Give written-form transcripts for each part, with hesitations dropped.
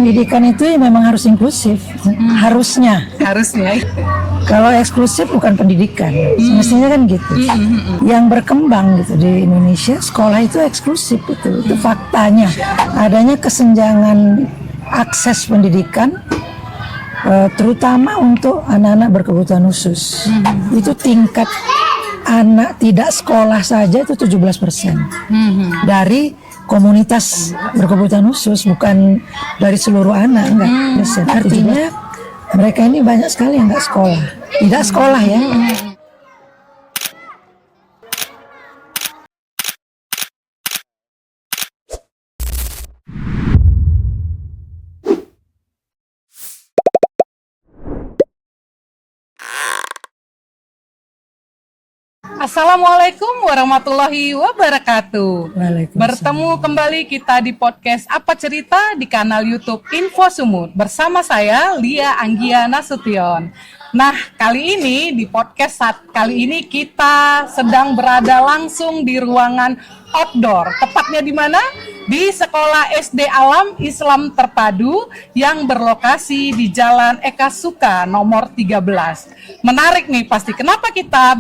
pendidikan itu ya memang harus inklusif, harusnya. Kalau eksklusif bukan pendidikan, semestinya kan gitu. Yang berkembang gitu di Indonesia, sekolah itu eksklusif itu faktanya. Adanya kesenjangan akses pendidikan, terutama untuk anak-anak berkebutuhan khusus. Itu tingkat anak tidak sekolah saja itu 17% dari komunitas berkebutuhan khusus, bukan dari seluruh anak, enggak. Artinya mereka ini banyak sekali yang tidak sekolah ya. Assalamualaikum warahmatullahi wabarakatuh. Waalaikumsalam. Bertemu kembali kita di podcast Apa Cerita di kanal YouTube Info Sumut bersama saya Lia Anggia Nasution. Nah, kali ini di podcast kali ini kita sedang berada langsung di ruangan outdoor. Tepatnya di mana? Di Sekolah SD Alam Islam Terpadu yang berlokasi di Jalan Eka Suka nomor 13. Menarik nih pasti. Kenapa kita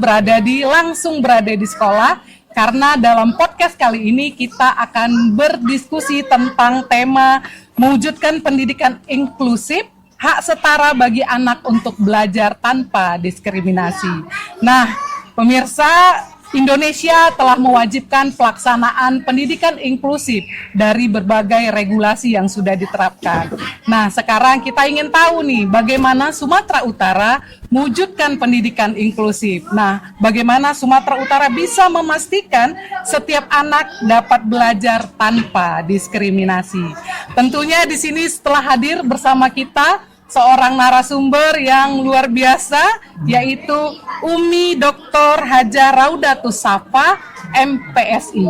langsung berada di sekolah? Karena dalam podcast kali ini kita akan berdiskusi tentang tema mewujudkan pendidikan inklusif, hak setara bagi anak untuk belajar tanpa diskriminasi. Nah, pemirsa, Indonesia telah mewajibkan pelaksanaan pendidikan inklusif dari berbagai regulasi yang sudah diterapkan. Nah, sekarang kita ingin tahu nih, bagaimana Sumatera Utara mewujudkan pendidikan inklusif. Nah, bagaimana Sumatera Utara bisa memastikan setiap anak dapat belajar tanpa diskriminasi. Tentunya di sini setelah hadir bersama kita seorang narasumber yang luar biasa, yaitu Umi Dr. Haja Raudatus Safa, MPSI.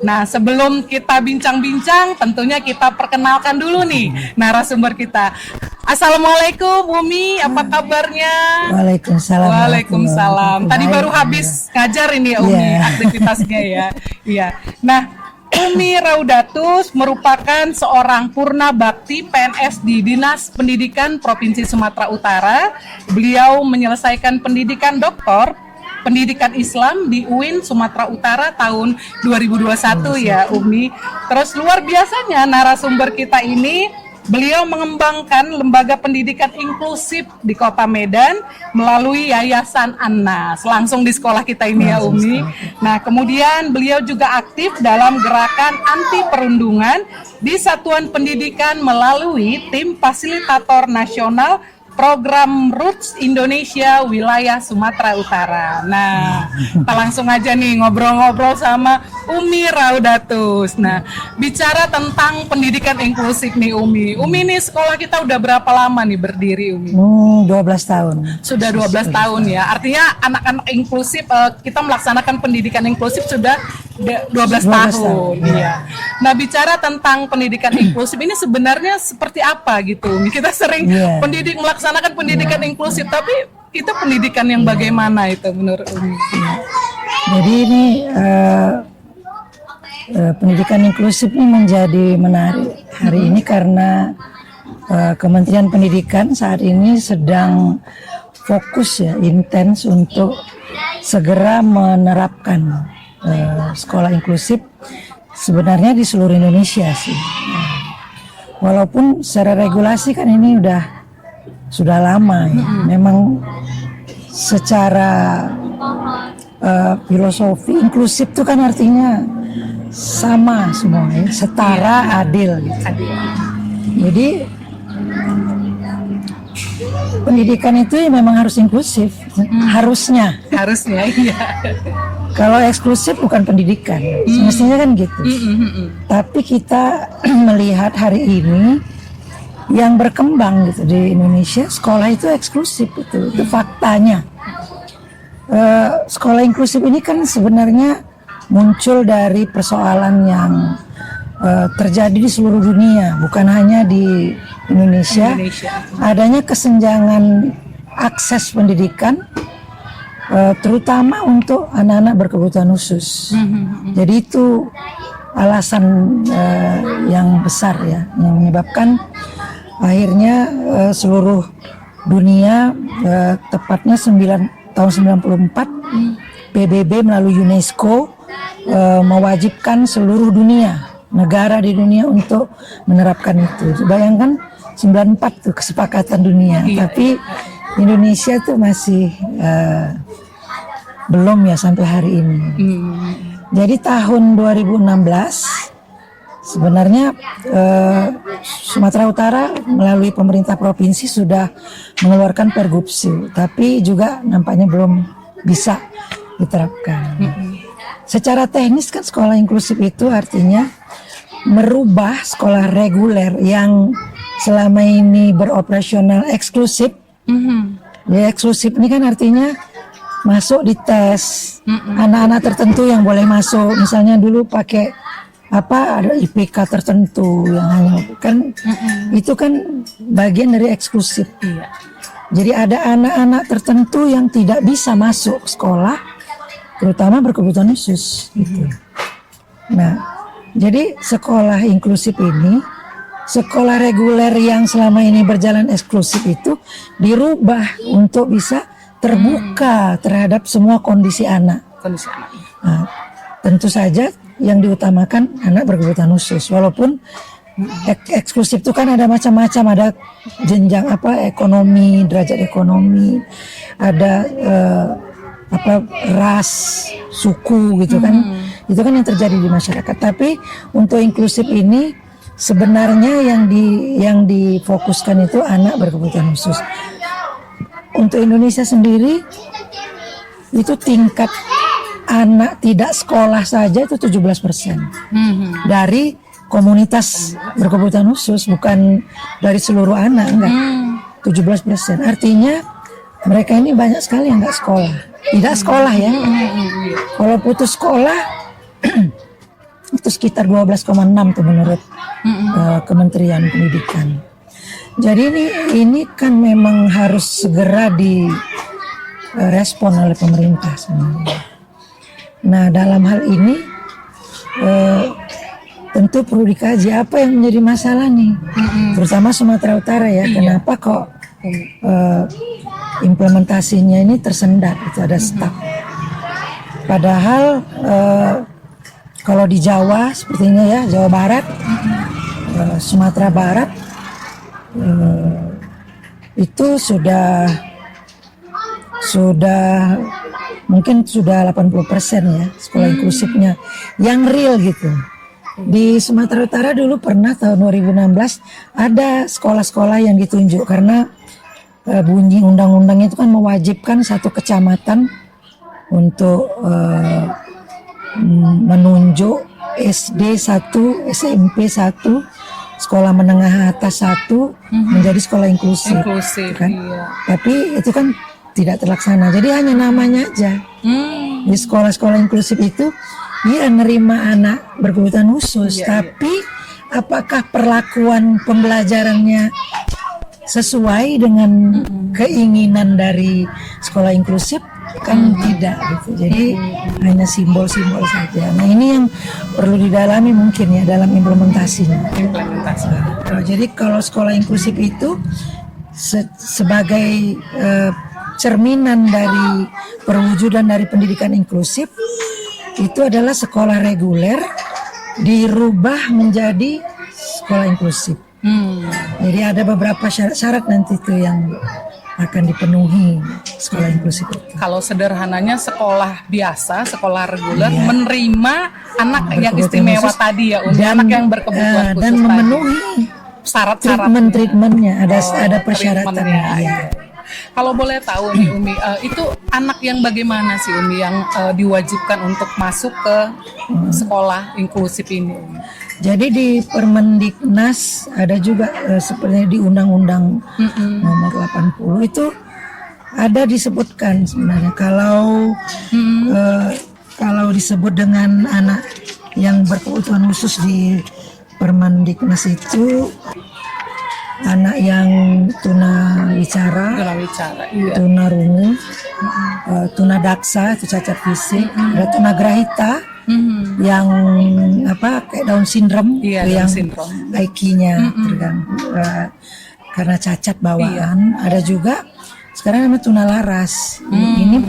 Nah, sebelum kita bincang-bincang, tentunya kita perkenalkan dulu nih narasumber kita. Assalamualaikum Umi, apa kabarnya? Waalaikumsalam. Waalaikumsalam. Tadi baru habis ngajar ini ya Umi, aktivitasnya ya. Iya. Nah, Umi Raudatus merupakan seorang purna bakti PNS di Dinas Pendidikan Provinsi Sumatera Utara. Beliau menyelesaikan pendidikan doktor pendidikan Islam di UIN Sumatera Utara tahun 2021 ya Umi. Terus luar biasanya narasumber kita ini, beliau mengembangkan lembaga pendidikan inklusif di Kota Medan melalui Yayasan An-Nas, langsung di sekolah kita ini ya Umi. Nah, kemudian beliau juga aktif dalam gerakan anti perundungan di Satuan Pendidikan melalui tim fasilitator nasional Program Roots Indonesia Wilayah Sumatera Utara. Nah, kita langsung aja nih ngobrol-ngobrol sama Umi Raudatus. Nah, bicara tentang pendidikan inklusif nih Umi. Umi nih sekolah kita udah berapa lama nih berdiri Umi? 12 tahun. Sudah 12 tahun ya. Artinya anak-anak inklusif, kita melaksanakan pendidikan inklusif sudah 12 tahun. Iya. Nah, bicara tentang pendidikan inklusif ini sebenarnya seperti apa gitu Umi? Kita sering melaksanakan pendidikan inklusif, tapi itu pendidikan yang bagaimana itu menurut Umi? Jadi ini pendidikan inklusif ini menjadi menarik hari ini karena Kementerian Pendidikan saat ini sedang fokus ya, intens untuk segera menerapkan sekolah inklusif sebenarnya di seluruh Indonesia sih. Walaupun secara regulasi kan ini sudah lama ya. Memang secara filosofi inklusif itu kan artinya sama semua ya, setara, adil gitu. Jadi pendidikan itu ya memang harus inklusif, harusnya iya. Kalau eksklusif bukan pendidikan, semestinya kan gitu. Tapi kita melihat hari ini yang berkembang gitu di Indonesia, sekolah itu eksklusif itu faktanya. Sekolah inklusif ini kan sebenarnya muncul dari persoalan yang terjadi di seluruh dunia, bukan hanya di Indonesia. Adanya kesenjangan akses pendidikan, terutama untuk anak-anak berkebutuhan khusus. Jadi itu alasan yang besar ya, yang menyebabkan Akhirnya seluruh dunia, tepatnya tahun 94, PBB melalui UNESCO mewajibkan seluruh dunia, negara di dunia untuk menerapkan itu. Bayangkan 94 tuh kesepakatan dunia, tapi Indonesia tuh masih belum ya sampai hari ini. Jadi tahun 2016 sebenarnya Sumatera Utara melalui pemerintah provinsi sudah mengeluarkan Pergubsu, tapi juga nampaknya belum bisa diterapkan. Secara teknis kan sekolah inklusif itu artinya merubah sekolah reguler yang selama ini beroperasional eksklusif. Ya, eksklusif ini kan artinya masuk di tes, anak-anak tertentu yang boleh masuk, misalnya dulu pakai ada IPK tertentu yang hanya kan itu kan bagian dari eksklusif. Jadi ada anak-anak tertentu yang tidak bisa masuk sekolah, terutama berkebutuhan khusus gitu. Nah, jadi sekolah inklusif ini, sekolah reguler yang selama ini berjalan eksklusif itu dirubah untuk bisa terbuka terhadap semua kondisi anak. Nah, tentu saja yang diutamakan anak berkebutuhan khusus, walaupun eksklusif itu kan ada macam-macam, ada jenjang ekonomi, derajat ekonomi, ada ras, suku gitu kan. Itu kan yang terjadi di masyarakat. Tapi untuk inklusif ini sebenarnya yang difokuskan itu anak berkebutuhan khusus. Untuk Indonesia sendiri itu tingkat anak tidak sekolah saja itu 17% dari komunitas berkebutuhan khusus, bukan dari seluruh anak, enggak. 17%. Artinya mereka ini banyak sekali yang enggak sekolah. Tidak sekolah ya. Kalau putus sekolah itu sekitar 12,6 tuh menurut Kementerian Pendidikan. Jadi ini kan memang harus segera direspon oleh pemerintah sebenarnya. Nah, dalam hal ini tentu perlu dikaji apa yang menjadi masalah nih, terutama Sumatera Utara ya. Kenapa kok implementasinya ini tersendat, itu ada stuck. Padahal kalau di Jawa sepertinya ya, Jawa Barat, Sumatera Barat itu sudah mungkin sudah 80% ya sekolah inklusifnya yang real gitu. Di Sumatera Utara dulu pernah tahun 2016 ada sekolah-sekolah yang ditunjuk karena bunyi undang-undang itu kan mewajibkan satu kecamatan untuk menunjuk SD 1, SMP 1, sekolah menengah atas 1 menjadi sekolah inklusif kan? Iya. Tapi itu kan tidak terlaksana, jadi hanya namanya aja. Di sekolah-sekolah inklusif itu dia nerima anak berkebutuhan khusus, tapi apakah perlakuan pembelajarannya sesuai dengan keinginan dari sekolah inklusif? Kan tidak gitu. Jadi hanya simbol-simbol saja. Nah, ini yang perlu didalami mungkin ya dalam implementasinya. Jadi kalau sekolah inklusif itu sebagai cerminan dari perwujudan dari pendidikan inklusif, itu adalah sekolah reguler dirubah menjadi sekolah inklusif. Jadi ada beberapa syarat-syarat nanti itu yang akan dipenuhi sekolah inklusif itu. Kalau sederhananya sekolah biasa, sekolah reguler menerima anak yang istimewa khusus, tadi ya, anak yang berkebutuhan khusus dan memenuhi syarat-syaratnya. Treatmentnya ada persyaratannya. Ya. Kalau boleh tahu nih Umi, itu anak yang bagaimana sih Umi yang diwajibkan untuk masuk ke sekolah inklusif ini? Jadi di Permendiknas ada juga sepertinya di Undang-Undang nomor 80 itu ada disebutkan sebenarnya kalau disebut dengan anak yang berkebutuhan khusus di Permendiknas itu anak yang tunawicara, tunarungu, tunadaksa itu cacat fisik, ada tunagrahita yang kayak Down syndrome, yang IQ-nya terganggu, karena cacat bawaan. Ada juga sekarang namanya tunalaras. Ini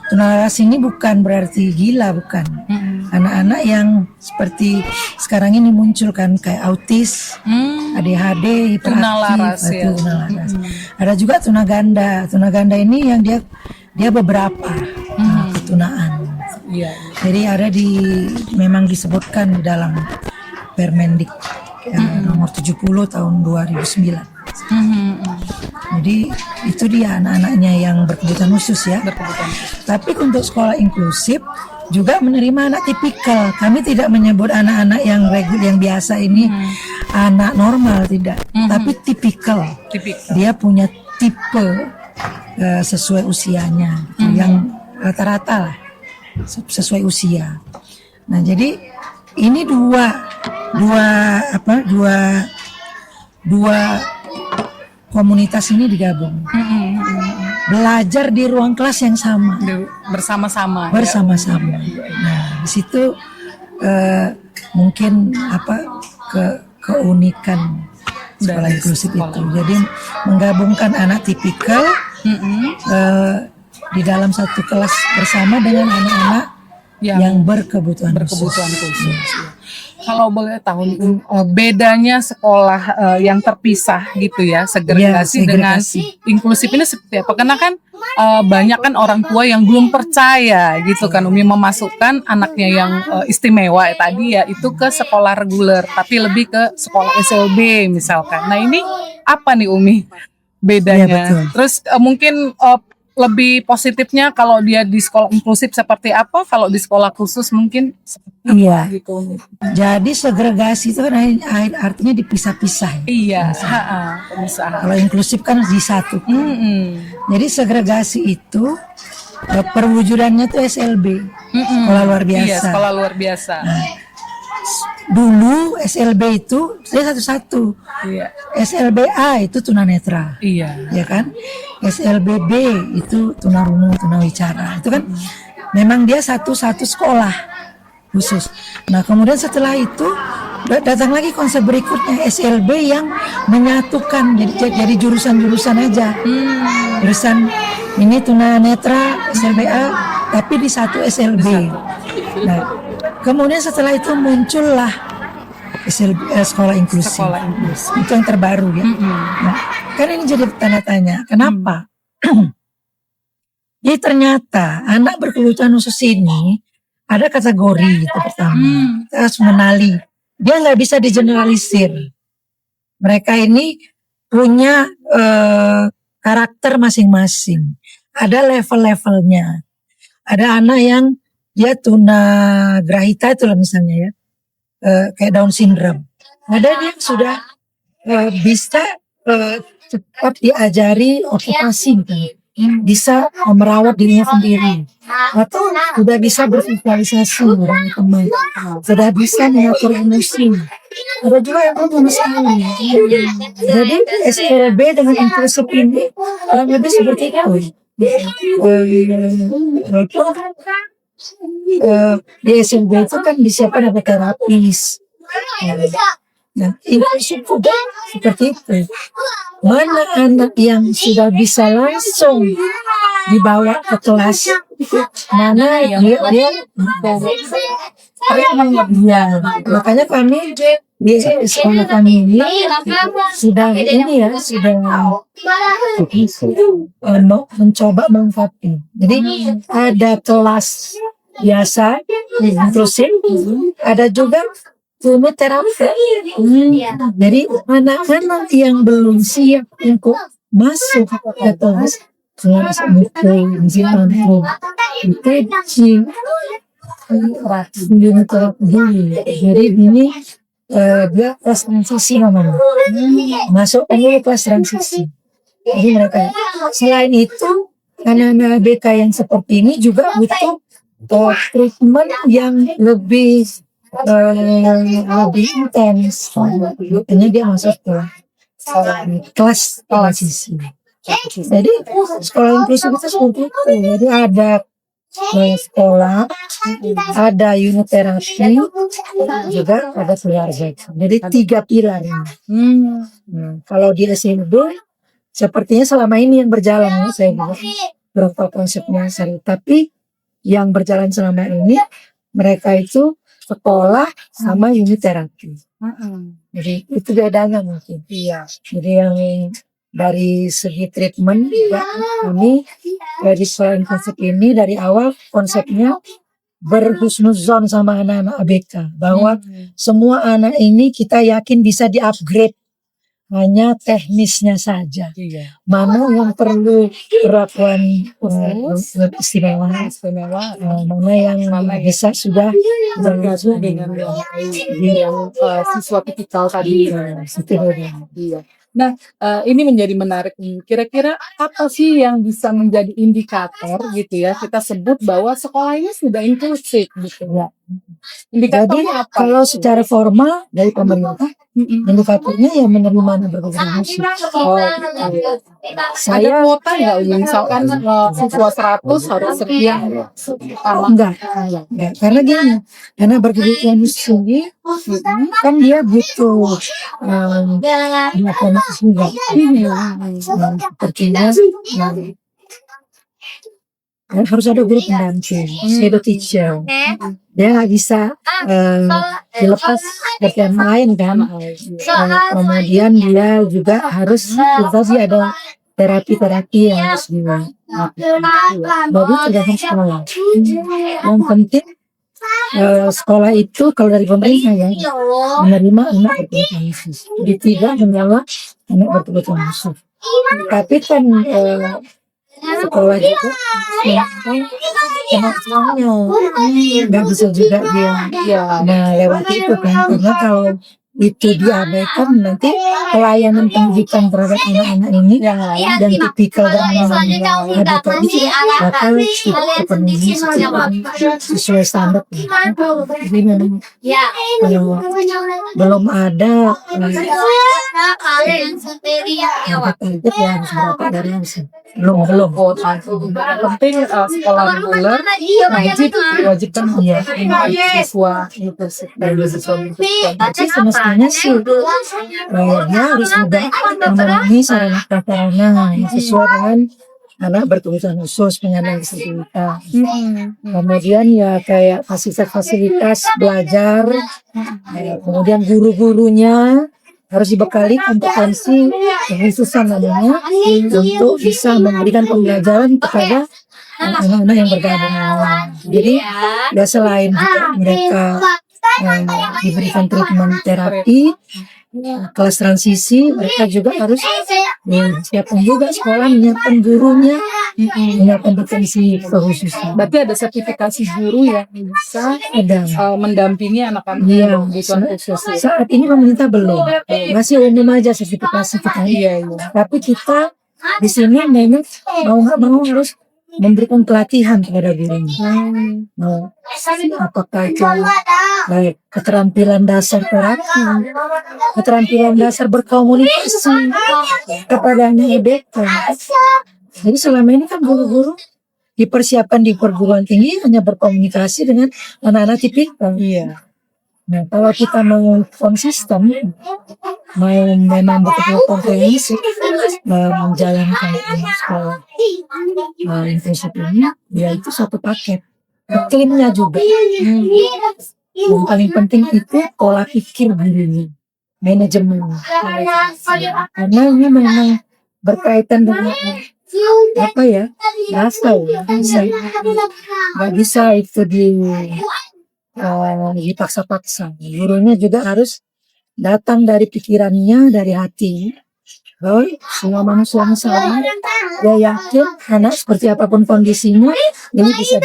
tunalaras ini bukan berarti gila, bukan. Anak-anak yang seperti sekarang ini muncul kan, kayak autis, ADHD, hiperaktif, itu tunalaras. Ada juga tunaganda. Tunaganda ini yang dia beberapa ketunaan. Jadi ada memang disebutkan di dalam Permendik nomor 70 tahun 2009. Jadi itu dia anak-anaknya yang berkebutuhan khusus ya. Tapi untuk sekolah inklusif juga menerima anak tipikal. Kami tidak menyebut anak-anak yang biasa ini anak normal, tidak. Tapi tipikal. Dia punya tipe sesuai usianya, yang rata-rata lah sesuai usia. Nah, jadi ini dua komunitas ini digabung. Belajar di ruang kelas yang sama, bersama-sama. Nah, di situ mungkin keunikan sekolah inklusif itu. Jadi menggabungkan anak tipikal di dalam satu kelas bersama dengan anak-anak yang berkebutuhan khusus. Kalau boleh tahu bedanya sekolah yang terpisah gitu ya, segregasi dengan inklusif ini seperti apa? Karena kan banyak kan orang tua yang belum percaya gitu kan Umi memasukkan anaknya yang istimewa tadi ya itu ke sekolah reguler, tapi lebih ke sekolah SLB misalkan. Nah, ini apa nih Umi bedanya? Terus mungkin lebih positifnya kalau dia di sekolah inklusif seperti apa, kalau di sekolah khusus mungkin seperti apa gitu. Jadi segregasi itu kan artinya dipisah-pisah. Iya, Kalau inklusif kan disatukan. Jadi segregasi itu perwujudannya tuh SLB, sekolah luar biasa. Iya, sekolah luar biasa. Nah, dulu SLB itu saya satu-satu. Iya. SLBA itu tunanetra. Iya. Ya kan? SLBB itu tunarungu, tunawicara. Itu kan memang dia satu-satu sekolah khusus. Nah, kemudian setelah itu datang lagi konsep berikutnya SLB yang menyatukan jadi jurusan-jurusan aja. Jurusan ini tunanetra, SLBA, tapi di satu SLB. Nah, kemudian setelah itu muncullah sekolah inklusif. Itu yang terbaru ya. Nah, kan ini jadi tanda tanya, kenapa? Jadi ternyata anak berkebutuhan khusus ini ada kategori itu pertama. Kita harus mengenali. Dia nggak bisa digeneralisir. Mereka ini punya karakter masing-masing. Ada level-levelnya. Ada anak yang dia tunagrahita itu lah misalnya ya, kayak Down syndrome. Ada dia yang sudah bisa cepat diajari okupasi gitu, bisa merawat dirinya sendiri, atau sudah bisa bersosialisasi dengan teman, sudah bisa mengatur emosi. Ada juga yang belum sekali. Jadi SLB dengan inklusif ini kurang lebih seperti itu. Di SLB itu kan disiapkan ada terapis. Nah, inklusif juga seperti itu. Mana anak yang sudah bisa langsung dibawa ke kelas, mana dia makanya kami di sekolah kami ini sudah mencoba melengkapi. Jadi ada kelas biasa inklusif, ada juga terapi. Jadi anak-anak yang belum siap untuk masuk ke kelas kelas jadi ini dia kelas transisi namanya, masuk ini kelas transisi. Jadi mereka selain itu anak-anak ABK yang seperti ini juga butuh treatment yang lebih intens. Makanya dia masuk ke kelas transisi. Jadi sekolah inklusif itu seperti itu. Jadi ada sekolah, ada unit terapi, juga ada keluarga. Jadi 3 pilar ini. Kalau di SMP sepertinya selama ini yang berjalan, saya bilang berapa konsepnya sering. Tapi yang berjalan selama ini mereka itu sekolah sama unit terapi. Jadi itu bedanya mungkin. Iya. Jadi yang dari segi treatment juga kami dari selain konsep ini dari awal konsepnya berhusnuzon sama anak-anak ABK bahwa semua anak ini kita yakin bisa di-upgrade, hanya teknisnya saja. Mana yang perlu perlakuan istimewa, mana yang bisa sudah bergabung dengan siswa tipikal tadi. Iya. Nah, ini menjadi menarik nih. Kira-kira apa sih yang bisa menjadi indikator gitu ya? Kita sebut bahwa sekolah ini sudah inklusif gitu ya. Indikatornya apa? Kalau secara formal dari pemerintah, indikatornya ya menerima anak berkebutuhan khusus. Saya kuota nggak? Misalkan siswa 100 harus sekian. Enggak. Karena gini, anak berkebutuhan khusus ini kan dia butuh juga. Sepertinya harus ada guru pendamping, shadow teacher. Dia nggak bisa dilepas seperti yang lain kan. Kemudian dia juga harus ada terapi yang harus baru tergantung sekolah. Yang penting sekolah itu kalau dari pemerintah ya menerima anak berkebutuhan khusus. Jadi tidak menolak anak berkebutuhan khusus. Tapi kan sekolah juga semuanya nggak bisa juga dia lewat itu kan, karena kalau itu diabaikan nanti pelayanan pendidikan terhadap anak-anak ini yang lain dan tipikal dan ada tadi bakal terpenuhi sesuai standar. Jadi memang belum ada target yang dapat dari belum penting sekolah reguler wajibkan siswa itu tapi semestinya sih dia harus juga memenuhi sarana prasarana yang sesuai dengan anak berkebutuhan khusus, penyandang disabilitas. Kemudian ya kayak fasilitas belajar, kemudian guru-gurunya harus dibekali kompetensi kekhususan namanya untuk bisa memberikan pembelajaran kepada anak-anak yang bergabung. Jadi ya selain juga mereka diberikan treatment terapi, kelas transisi, mereka juga harus siapkan juga sekolah, menyiapkan gurunya, menyiapkan potensi kekhususan. Berarti ada sertifikasi guru yang bisa mendampingi anak-anak yang berkebutuhan khusus. Saat ini pemerintah belum, masih umum aja sertifikasi kita. Tapi kita di sini memang mau nggak mau harus memberikan pelatihan kepada gurunya. Apakah itu baik keterampilan dasar terapi, keterampilan dasar berkomunikasi kepada anak EBK. Jadi selama ini kan guru-guru dipersiapkan di perguruan tinggi hanya berkomunikasi dengan anak-anak tipikal. Nah, kalau kita mau konsisten, mau memang betul-betul komprehensif menjalankan sekolah inklusif ini, ya itu satu paket. Iklimnya juga. Yang paling penting itu pola pikir gurunya, manajemen. Karena ini memang berkaitan dengan rasa nggak bisa itu dipaksa-paksa. Gurunya juga harus datang dari pikirannya, dari hati. Semua manusia sama. Dia yakin anak seperti apapun kondisinya ini bisa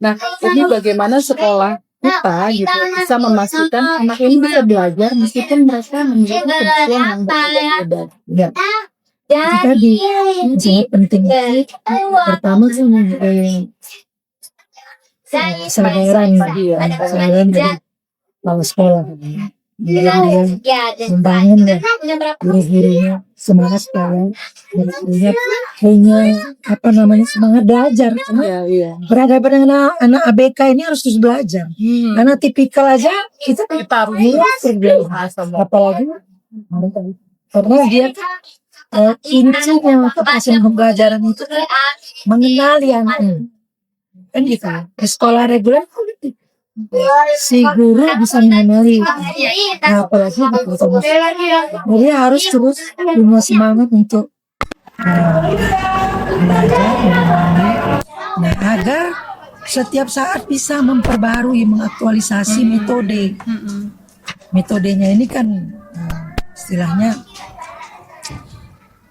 Nah, ini bagaimana sekolah kita gitu bisa memastikan anak ini bisa belajar meskipun mereka memiliki kebutuhan yang berbeda. Jadi sangat penting. Pertama sih kesadaran dari sekolah dia membangun ya guru-gurunya semangat sekali, gurunya punya semangat belajar. Berhadapan dengan anak ABK ini harus terus belajar. Karena tipikal aja kita harus kerja, apalagi karena dia intinya proses pembelajaran itu mengenali anak kan gitu. Di sekolah reguler si guru bisa mengenali, apalagi gitu. Jadi harus terus punya semangat untuk belajar, mengenali, agar setiap saat bisa memperbarui, mengaktualisasi metode. Metodenya ini kan istilahnya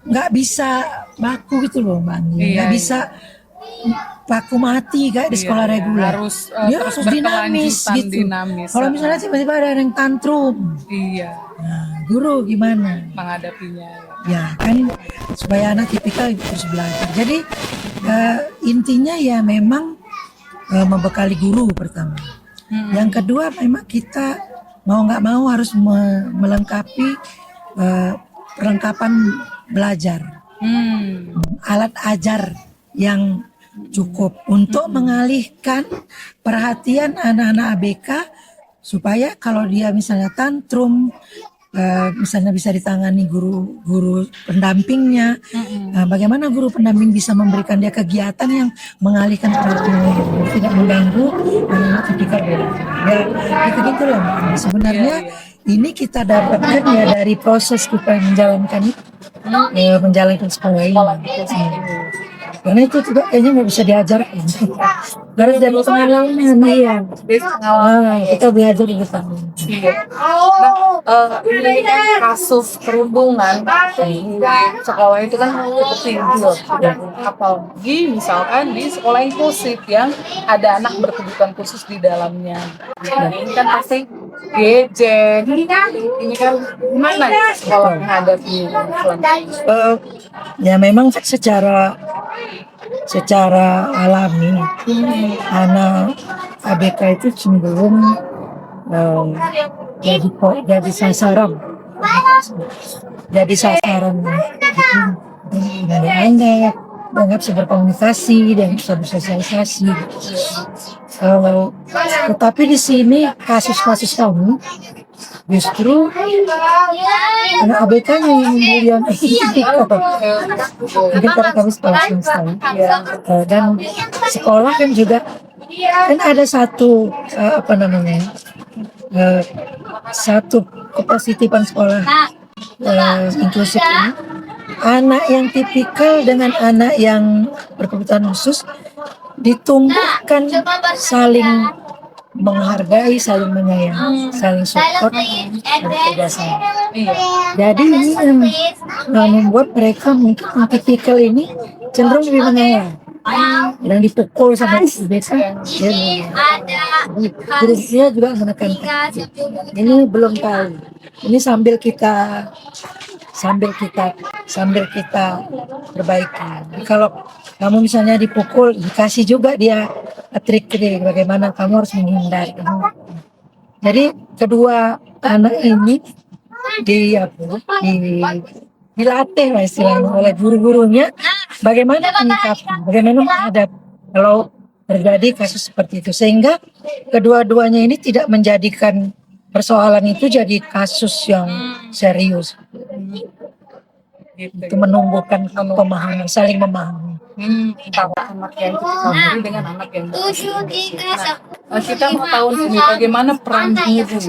nggak bisa baku gitu loh, Bang. Nggak bisa baku mati kayak di sekolah reguler. Dia harus dinamis gitu. Kalau misalnya tiba-tiba ada yang tantrum, guru gimana menghadapinya? Ya kan, supaya anak tipikal terus belajar. Jadi intinya ya memang membekali guru pertama. Yang kedua memang kita mau nggak mau harus melengkapi perlengkapan belajar, alat ajar yang cukup untuk mengalihkan perhatian anak-anak ABK supaya kalau dia misalnya tantrum, misalnya bisa ditangani guru pendampingnya. Bagaimana guru pendamping bisa memberikan dia kegiatan yang mengalihkan perhatian, tidak mengganggu anak-anak tipikal belajar. Ya gitu loh. Sebenarnya ini kita dapatkan ya dari proses kita menjalankan sekolah ini. Karena itu juga kayaknya nggak bisa diajarkan. Harus dari pengalaman ya. Kita belajar di sana. Ini kan kasus perundungan sekolah itu kan tinggi, apalagi misalkan di sekolah inklusif yang ada anak berkebutuhan khusus di dalamnya. Nah, ini kan pasti gejek. Ini kan gimana ya sekolah menghadapi ya memang secara alami anak ABK itu cenderung jadi sasaran dianggap bisa berkomunikasi dan bisa bersosialisasi. Tetapi di sini kasus-kasus kami justru anak ABK-nya yang kemudian mungkin karena kami sekolah swasta dan sekolah kan juga kan ada satu satu kepositifan sekolah inklusif ini, anak yang tipikal dengan anak yang berkebutuhan khusus ditumbuhkan saling menghargai, saling menyayangi, saling support dan kerjasama. Jadi ini yang membuat mereka mungkin tipikal ini cenderung lebih menyayangi. Dan dipukul sama biasa, dia juga menekankan. Ini belum tahu. Ini sambil kita perbaiki. Kalau kamu misalnya dipukul, dikasih juga dia trik-trik bagaimana kamu harus menghindar. Jadi kedua anak ini dilatih lah istilahnya oleh guru-gurunya bagaimana menyikapi, bagaimana menghadapi kalau terjadi kasus seperti itu, sehingga kedua-duanya ini tidak menjadikan persoalan itu jadi kasus yang serius. Itu menumbuhkan pemahaman, saling memahami. Antara anak yang kita dengan anak yang kita mau tahu nih bagaimana peran guru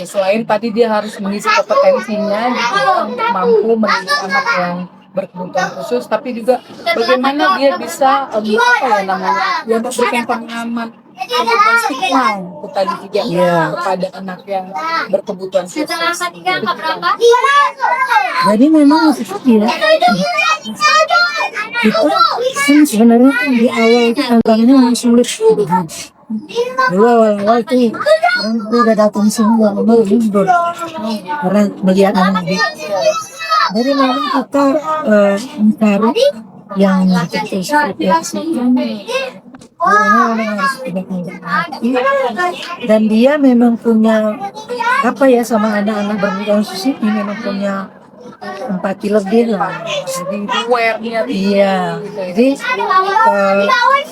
selain tadi dia harus mengisi kompetensinya untuk mampu mendidik anak yang berkebutuhan khusus, tapi juga bagaimana dia bisa memberikan pengalaman stigma itu tadi juga kepada anak yang berkebutuhan khusus. Jadi memang ya, itu sebenarnya di awal itu tantangannya memang sulit. Dulu awal itu orang udah datang semua mundur karena melihat anak ini. Jadi memang kita mencari yang betul seperti itu. gurunya memang harus tidak mengerti, dan dia memang punya apa ya, sama anak-anak berkebutuhan khusus ini memang punya empati lebih lah. Jadi Aware-nya iya, jadi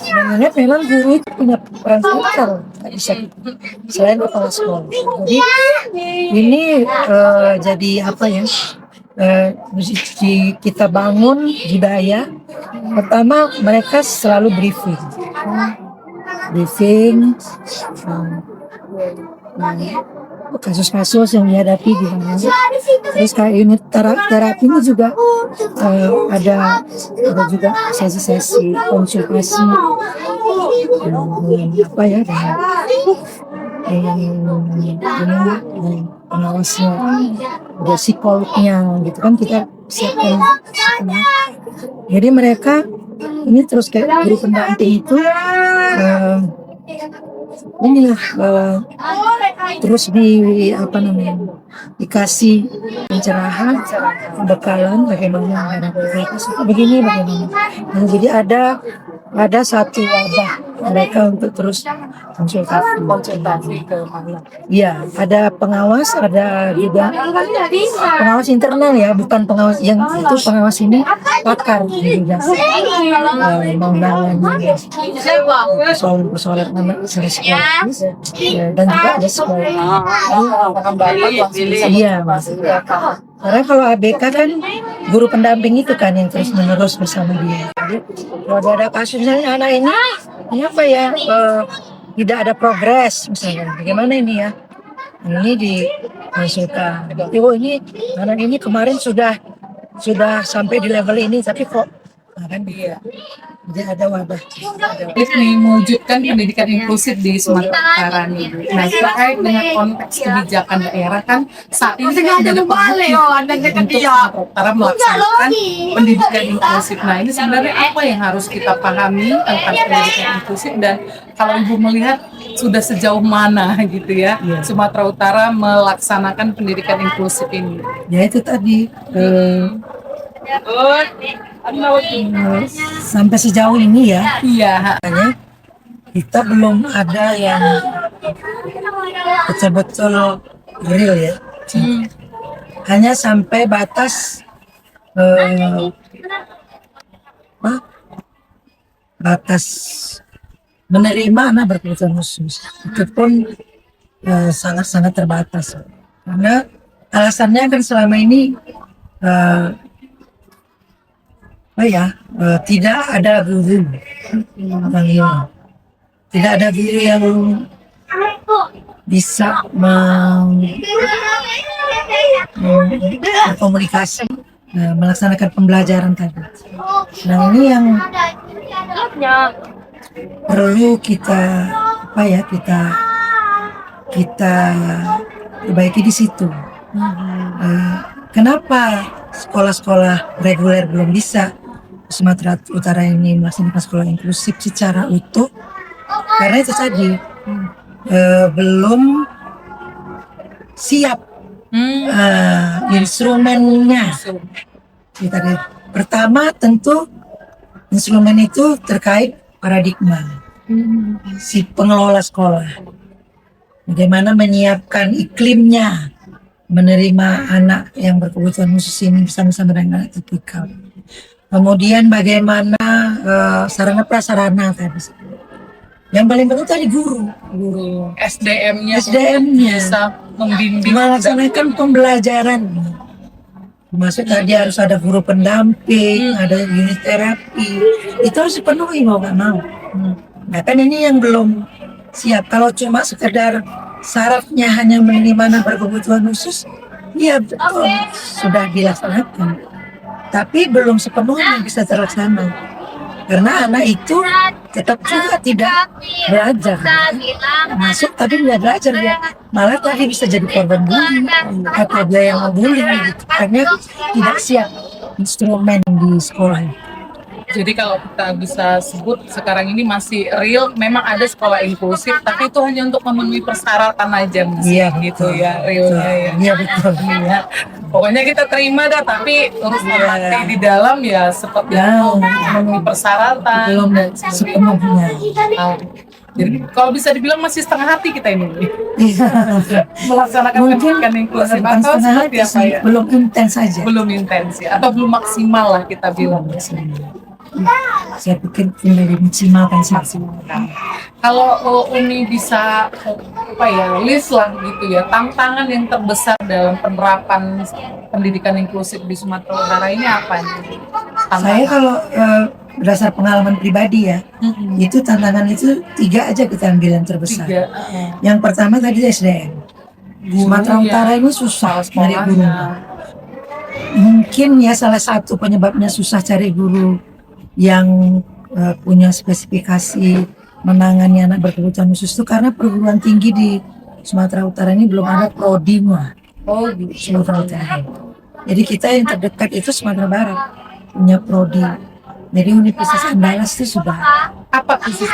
menurut memang guru itu punya peran vital, nggak bisa gitu. Selain kepala sekolah. Jadi ini jadi apa ya? Kita bangun budaya. Pertama mereka selalu briefing, kasus-kasus yang dihadapi di mana. Terus kayak unit terapi ini juga ada juga sesi-sesi konsultasi apa ya, dengan pengawasnya, ada psikolognya gitu kan, kita siapkan. Jadi mereka ini terus kayak guru pendamping itu inilah terus dikasih pencerahan, bekalan bagaimana mereka begini bagaimana. Nah, jadi ada satu wadah mereka untuk terus konsultasi ke mana. Iya, ada pengawas, ada juga pengawas internal ya, bukan pengawas yang itu, pengawas ini pakar di bidang menangani persoalan anak psikologis, dan juga ada sekolah. Iya, maksudnya. Karena kalau ABK kan guru pendamping itu kan yang terus menerus bersama dia. Jadi kalau ada kasus misalnya anak ini apa ya, tidak ada progres misalnya, bagaimana ini ya, ini dimasukkan. Oh ini anak ini kemarin sudah sampai di level ini, tapi kok kan dia ada wadah. Mewujudkan pendidikan inklusif di Sumatera Utara nih, Bu. Nah, terkait dengan konteks kebijakan daerah kan saat ini kan ada untuk Sumatera Utara melaksanakan pendidikan inklusif. Nah, ini sebenarnya apa yang harus kita pahami tentang pendidikan inklusif, dan kalau Ibu melihat sudah sejauh mana gitu ya, Sumatera Utara melaksanakan pendidikan inklusif ini? Ya itu tadi. Sampai sejauh ini ya, makanya kita belum ada yang betul-betul real ya. Hanya sampai batas menerima anak berkebutuhan khusus. Itu pun sangat-sangat terbatas. Karena alasannya kan selama ini tidak ada guru yang bisa berkomunikasi, melaksanakan pembelajaran tadi. Nah ini yang perlu kita perbaiki di situ. Kenapa sekolah-sekolah reguler belum bisa Sumatera Utara ini melaksanakan sekolah inklusif secara utuh? Karena itu tadi belum siap instrumennya. Pertama tentu instrumen itu terkait paradigma si pengelola sekolah, bagaimana menyiapkan iklimnya menerima anak yang berkebutuhan khusus ini bersama-sama dengan anak tipikal. Kemudian bagaimana sarana prasarana tadi. Yang paling penting tadi guru SDM-nya bisa membimbing, melaksanakan pembelajaran. Maksud tadi harus ada guru pendamping, ada unit terapi, itu harus dipenuhi mau nggak mau. Nah kan ini yang belum siap. Kalau cuma sekedar syaratnya hanya menerima anak berkebutuhan khusus, ya betul sudah dilaksanakan, tapi belum sepenuhnya bisa terlaksana karena anak itu tetap juga tidak belajar, masuk tapi tidak belajar, ya malah tadi bisa jadi korban bullying atau dia yang membuli gitu, karena tidak siap instrumen di sekolah. Jadi kalau kita bisa sebut sekarang ini masih real, memang ada sekolah inklusif, tapi itu hanya untuk memenuhi persyaratan aja, Iya, gitu betul. ya, realnya ya. Iya betul. Iya. Pokoknya kita terima dah, tapi urusan hati di dalam ya seperti itu, memenuhi persyaratan Belum dan sepenuhnya. jadi kalau bisa dibilang masih setengah hati kita ini Iya. melaksanakan Mungkin pendidikan inklusif bukan atau setengah seperti hati apa sih, ya? belum intens saja. Belum intens ya, atau belum maksimal lah kita bilang. Saya pikir lebih maksimalkan sih. Kalau Uni bisa apa ya list lah gitu ya tantangan yang terbesar dalam penerapan pendidikan inklusif di Sumatera Utara ini apa nih? Saya kalau berdasar pengalaman pribadi ya, itu tantangan itu 3 aja kita ambil yang terbesar. Tiga. Yang pertama tadi SDM. Sumatera Guru, Utara ya. ini susah cari Sekolahnya. guru. Mungkin ya salah satu penyebabnya susah cari guru yang punya spesifikasi menangani anak berkebutuhan khusus itu karena perguruan tinggi di Sumatera Utara ini belum ada prodi Oh gitu. Sumatera Utara. Jadi kita yang terdekat itu Sumatera Barat punya prodi. Jadi Universitas Andalas itu sudah Apa khusus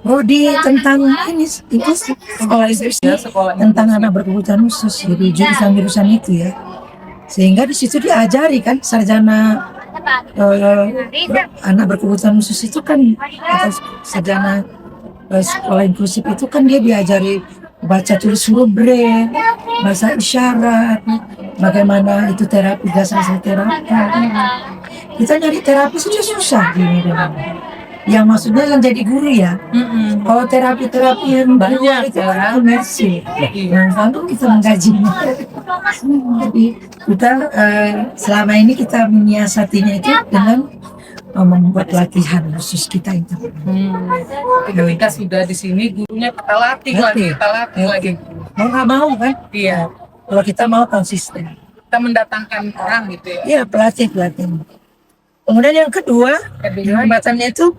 prodi tentang ini sekolah inklusif ya sekolah tentang anak berkebutuhan khusus. Jadi jurusan-jurusan itu ya. Sehingga di situ diajari kan sarjana anak berkebutuhan khusus itu kan atau sarjana sekolah inklusif itu kan dia diajari baca tulis huruf braille, bahasa isyarat, bagaimana itu terapi dasar terapi. Kita nyari terapi saja susah di Medan. Yang maksudnya yang jadi guru ya. Kalau terapi-terapi yang Banyak, itu ya. kan komersil. Yang lalu kita menggajinya. Jadi kita selama ini kita menyiasatinya itu dengan membuat latihan khusus kita itu. Ketika sudah di sini gurunya kita latih lagi, kita latih lagi. Mau nggak mau kan? Iya, Kalau kita mau konsisten. kita mendatangkan orang gitu ya. Iya pelatih. Kemudian yang kedua, hambatannya itu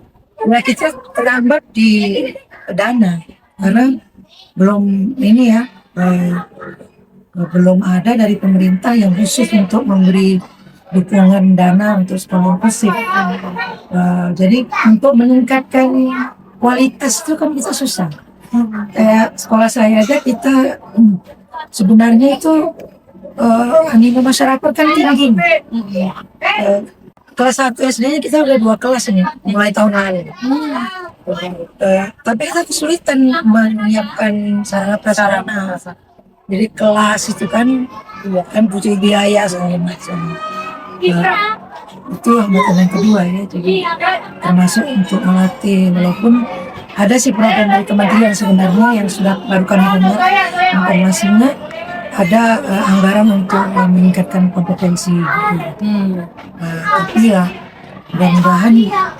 ya kita terhambat di dana karena belum ini ya belum ada dari pemerintah yang khusus untuk memberi dukungan dana untuk sekolah inklusif. Jadi untuk meningkatkan kualitas itu kan kita susah. Kayak sekolah saya aja kita sebenarnya itu animo masyarakat kan tinggi. Kelas 1 SD-nya kita udah 2 kelas ini mulai tahun lalu. Tapi kita kesulitan menyiapkan sarana prasarana. Jadi kelas itu kan butuh biaya segala macam. Itu hambatan yang kedua ya. Jadi termasuk untuk melatih walaupun ada sih program dari kementerian sebenarnya yang sudah baru kami dengar informasinya ada anggaran untuk meningkatkan kompetensi. Tapi ya mudah-mudahan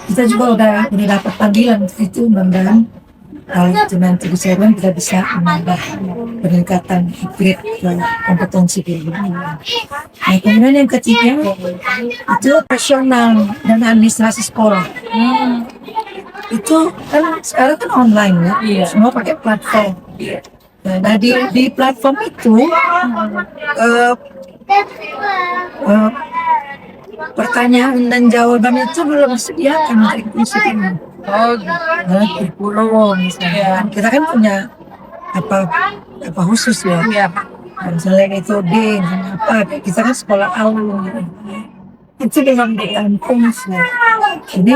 kita juga udah dapat panggilan itu mudah-mudahan kalau itu nanti disesuaikan kita bisa menambah peningkatan upgrade ke kompetensi guru. Nah kemudian yang ketiga itu operasional dan administrasi sekolah. Itu kan sekarang kan online ya, semua pakai platform. Nah di platform itu pertanyaan dan jawaban itu belum disediakan untuk inklusif ini. Kurikulum misalnya. Kita kan punya apa khusus ya. Misalnya metode, apa kita kan sekolah awal. Itu dengan dirampung. Jadi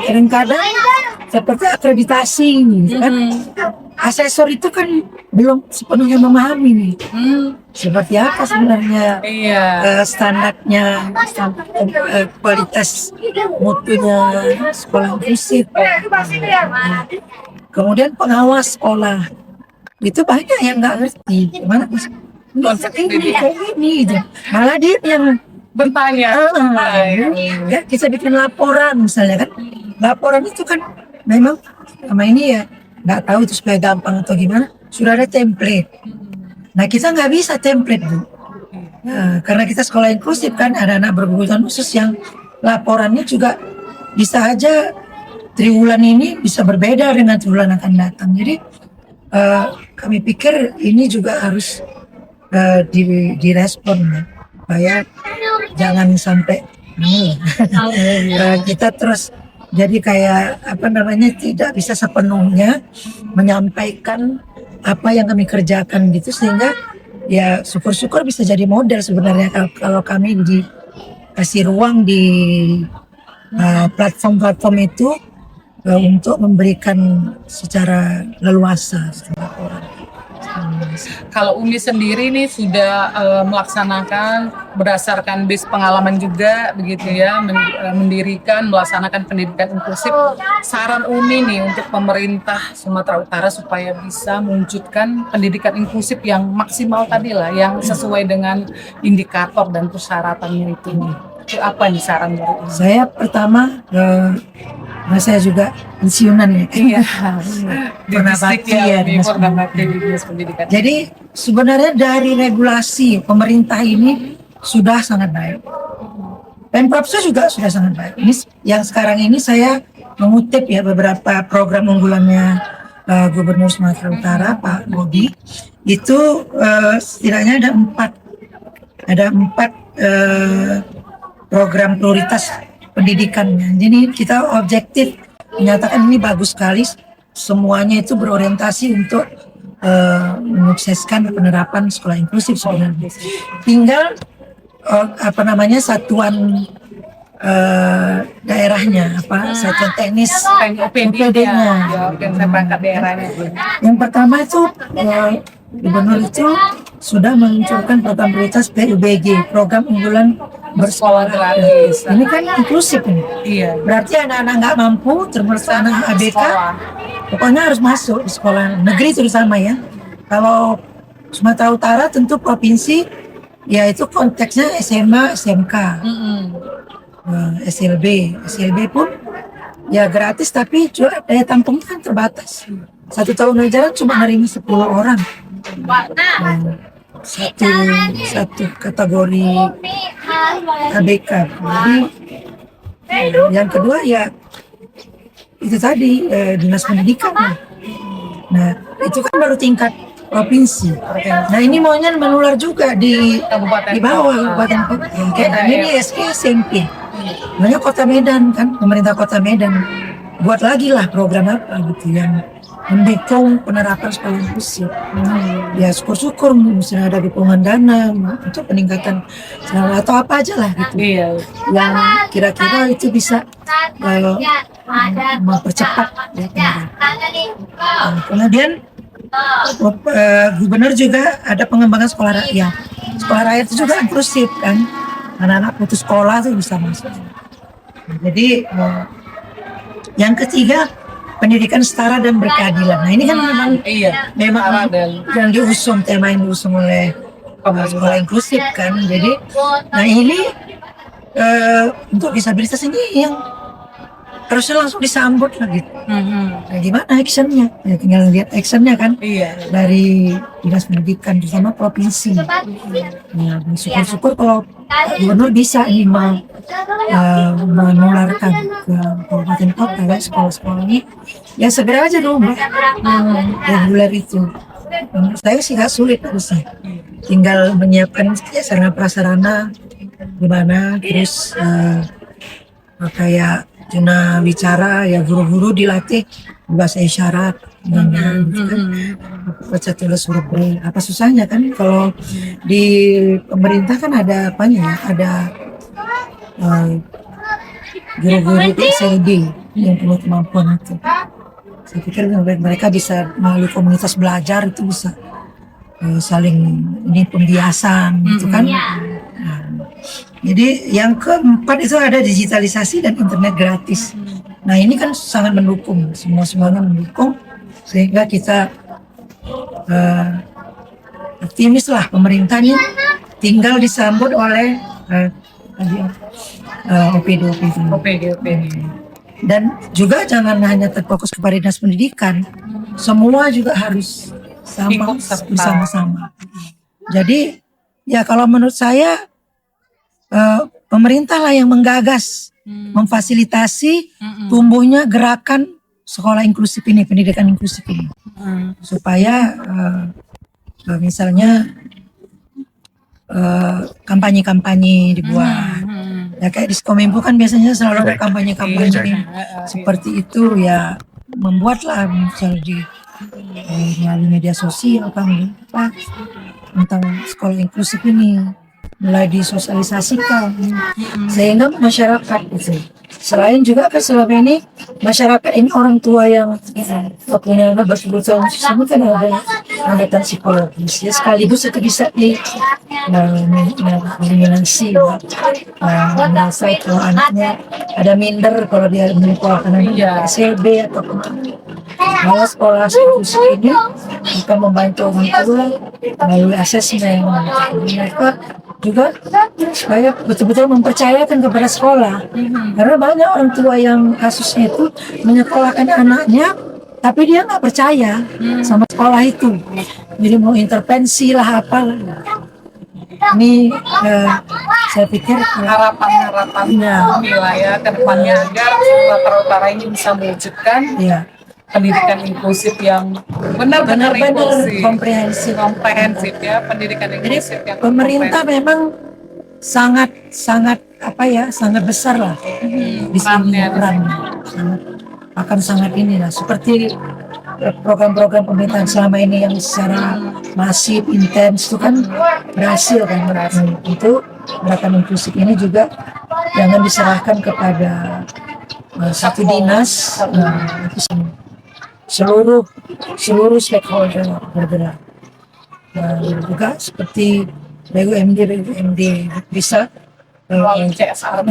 kadang-kadang seperti akreditasi kan. Asesor itu kan belum sepenuhnya memahami nih seperti apa sebenarnya standarnya kualitas mutunya sekolah inklusif. Kemudian pengawas sekolah itu banyak yang nggak ngerti gimana konsep ini kayak gini gitu. Malah dia yang Bertanya. ya kita bikin laporan misalnya kan, laporan itu kan memang sama ini ya nggak tahu itu supaya gampang atau gimana, sudah ada template. Nah kita nggak bisa template Bu. Nah, karena kita sekolah inklusif kan ada anak berkebutuhan khusus yang laporannya juga bisa aja triwulan ini bisa berbeda dengan triwulan akan datang. Jadi kami pikir ini juga harus direspon ya, supaya jangan sampai kita terus jadi kayak tidak bisa sepenuhnya menyampaikan apa yang kami kerjakan gitu, sehingga ya syukur-syukur bisa jadi model sebenarnya kalau kami dikasih ruang di platform-platform itu untuk memberikan secara leluasa setiap orang. Kalau Umi sendiri nih sudah melaksanakan berdasarkan base pengalaman juga begitu ya, melaksanakan pendidikan inklusif. Saran Umi nih untuk pemerintah Sumatera Utara supaya bisa mewujudkan pendidikan inklusif yang maksimal tadi lah, yang sesuai dengan indikator dan persyaratannya itu nih. Itu apa nih saran dari Umi? Saya pertama saya juga pensiunan ya. Iya. Pernah bakti ya, Dinas Pendidikan. Jadi sebenarnya dari regulasi pemerintah ini sudah sangat baik. Pemprovnya juga sudah sangat baik. Ini yang sekarang ini saya mengutip ya beberapa program unggulannya Gubernur Sumatera Utara Pak Bobi. Itu setidaknya ada empat program prioritas pendidikannya. Jadi kita objektif menyatakan ini bagus sekali, semuanya itu berorientasi untuk menyukseskan penerapan sekolah inklusif sebenarnya. Tinggal satuan daerahnya, satuan teknis OPD-nya. Perangkat daerahnya. Yang pertama itu Gubernur itu sudah meluncurkan program prioritas PUBG, program unggulan bersekolah gratis. Ini kan inklusif nih. Iya. Berarti anak-anak nggak mampu, termasuk anak ABK, pokoknya harus masuk di sekolah negeri terutama ya. Kalau Sumatera Utara tentu provinsi, ya itu konteksnya SMA, SMK, SLB pun ya gratis, tapi juga daya tampungnya kan terbatas. 1 tahun ajaran cuma nerima 10 orang. Satu kategori ABK. Jadi yang kedua ya itu tadi dinas pendidikan. Nah itu kan baru tingkat provinsi. Nah ini maunya menular juga di bawah kabupaten kota. Kayak ini SD SMP. Banyak Kota Medan kan, pemerintah Kota Medan buat lagi lah program apa gitu yang mendukung penerapan sekolah inklusif. Ya syukur-syukur misalnya ada dukungan dana untuk peningkatan atau apa aja lah gitu. Iya. Yang kira-kira itu bisa mempercepat ya penerapan. Kemudian Gubernur juga ada pengembangan sekolah rakyat. Sekolah rakyat itu juga inklusif kan. Anak-anak putus sekolah tuh bisa masuk. Jadi yang ketiga pendidikan setara dan berkeadilan. Nah ini kan memang yang diusung, tema yang diusung oleh sekolah inklusif kan. Jadi, nah ini untuk disabilitas ini yang harusnya langsung disambut lah gitu. Nah, gimana actionnya? Ya, tinggal lihat actionnya kan. Dari dinas pendidikan bersama provinsi. Nah, syukur-syukur kalau Gubernur bisa ini menularkan ke kabupaten kota ya, sekolah-sekolah ini ya segera aja dong reguler itu. Menurut saya sih nggak sulit harusnya, tinggal menyiapkan ya, sarana prasarana gimana, terus kayak tuna bicara ya, guru-guru dilatih bahasa isyarat gitu kan, baca tulis huruf braille. Apa susahnya kan kalau di pemerintah kan ada apanya ya, ada guru-guru SLB yang punya kemampuan itu. Saya pikir mereka bisa melalui komunitas belajar itu bisa saling ini pembiasan gitu kan. Nah, jadi yang keempat itu ada digitalisasi dan internet gratis. Nah ini kan sangat mendukung, semuanya mendukung, sehingga kita optimis lah pemerintahnya, tinggal disambut oleh OPD. Dan juga jangan hanya terfokus kepada dinas pendidikan, semua juga harus sama bersama-sama. Jadi ya kalau menurut saya pemerintah lah yang menggagas, memfasilitasi tumbuhnya gerakan sekolah inklusif ini, pendidikan inklusif ini, supaya misalnya kampanye-kampanye dibuat, Ya kayak di Kominfo kan biasanya selalu ada kampanye-kampanye seperti itu ya, membuatlah misalnya di melalui media sosial kan apa tentang sekolah inklusif ini mulai disosialisasikan sehingga masyarakat gitu. Selain juga kan selama ini masyarakat ini orang tua yang punya anak berkebutuhan khusus ini kan ada hambatan psikologis ya, sekaligus itu bisa eliminasi merasa itu anaknya ada minder kalau dia menyekolahkan anaknya SLB atau kalau sekolah inklusif ini akan membantu orang tua melalui asesmen mereka juga supaya betul-betul mempercayakan kepada sekolah, karena banyak orang tua yang kasusnya itu menyekolahkan anaknya tapi dia nggak percaya sama sekolah itu, jadi mau intervensi lah apalah. Ini saya pikir harapan-harapan wilayah ke depannya agar Sumatera Utara ini bisa mewujudkan pendidikan inklusif yang benar-benar komprehensif ya, pendidikan inklusif yang pemerintah memang sangat sangat besar lah di sini akan sangat inilah seperti program-program pemerintahan selama ini yang secara masif intens itu kan berhasil kan itu gerakan inklusif ini juga jangan diserahkan kepada satu dinas seluruh stakeholder bergerak juga seperti BUMD bisa CSR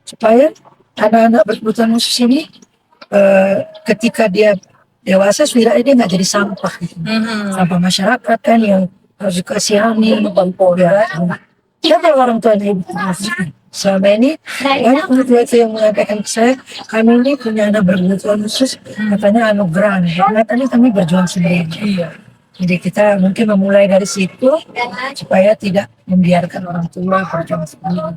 supaya anak-anak berkebutuhan khusus ini ketika dia dewasa setidaknya dia nggak jadi sampah gitu. Sampah masyarakat kan yang harus dikasihani ya kalau orang tuanya selama ini banyak orang tua itu yang mengatakan ke saya, kami ini punya anak berkebutuhan khusus katanya anugerah, katanya kami berjuang sendiri. Jadi kita mungkin memulai dari situ supaya tidak membiarkan orang tua berjuang sendiri.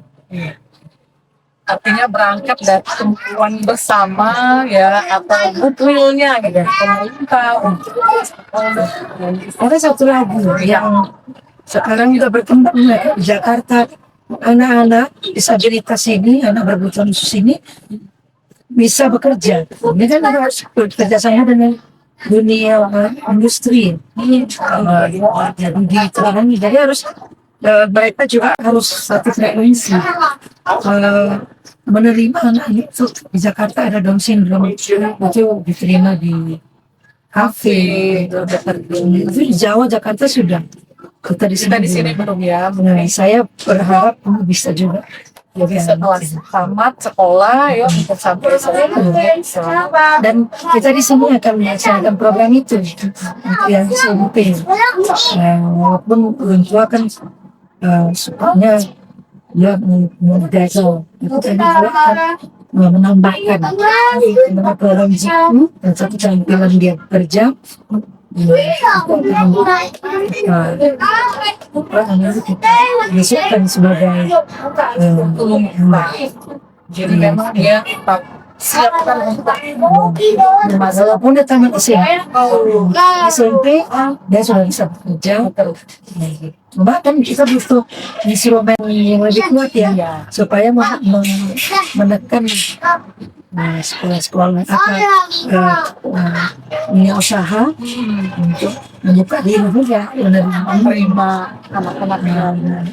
Artinya berangkat dari kemampuan bersama ya, atau goodwill-nya gitu pemerintah untuk ada satu lagi yang sekarang juga berkembang di Jakarta, anak-anak disabilitas ini, anak berkebutuhan khusus ini bisa bekerja. Ini kan harus bekerja sama dengan dunia industri. Jadi harus mereka juga harus satu frekuensi menerima anak itu. Di Jakarta ada Down syndrome itu diterima di kafe itu di Jawa. Jakarta sudah, kita di sini belum ya. Nah, saya berharap bisa juga bisa kelas tamat sekolah ya untuk sampai dan kita di sini akan melaksanakan program itu untuk yang SMP. Walaupun orang tua kan sukanya dia mengajar, itu tadi akan menambahkan program itu dan satu tampilan dia kerja. Masukkan sebagai jadi memang dia tetap siapkan untuk walaupun dia tamat SMP dia sudah bisa bekerja. Bahkan kita butuh instrumen yang lebih kuat ya supaya menekan sekolah-sekolah punya usaha untuk membuka diri juga menerima anak-anak yang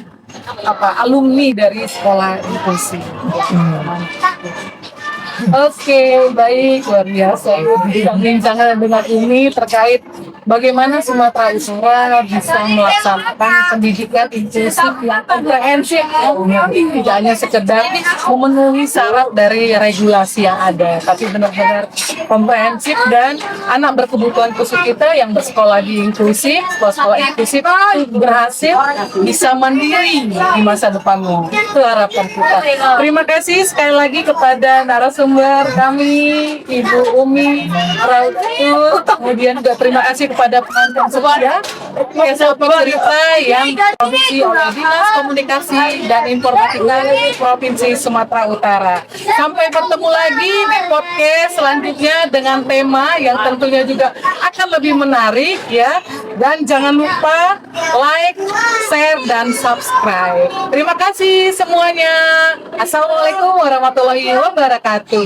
alumni dari sekolah inklusi. Oke, baik, luar biasa. Perbincangan dengan ini terkait bagaimana Sumatera Utara bisa melaksanakan pendidikan inklusif yang komprehensif, tidak hanya sekedar memenuhi syarat dari regulasi yang ada, tapi benar-benar komprehensif dan anak berkebutuhan khusus kita yang bersekolah di inklusif, sekolah inklusif berhasil bisa mandiri di masa depannya. Itu harapan kita. Terima kasih sekali lagi kepada narasumber kami, Ibu Umi Rautul. Kemudian juga terima kasih kepada penonton setia podcast Apa Cerita yang produksi oleh Dinas Komunikasi dan Informatika Provinsi Sumatera Utara. Sampai bertemu lagi di podcast selanjutnya dengan tema yang tentunya juga akan lebih menarik ya. Dan jangan lupa like, share, dan subscribe. Terima kasih semuanya. Assalamualaikum warahmatullahi wabarakatuh.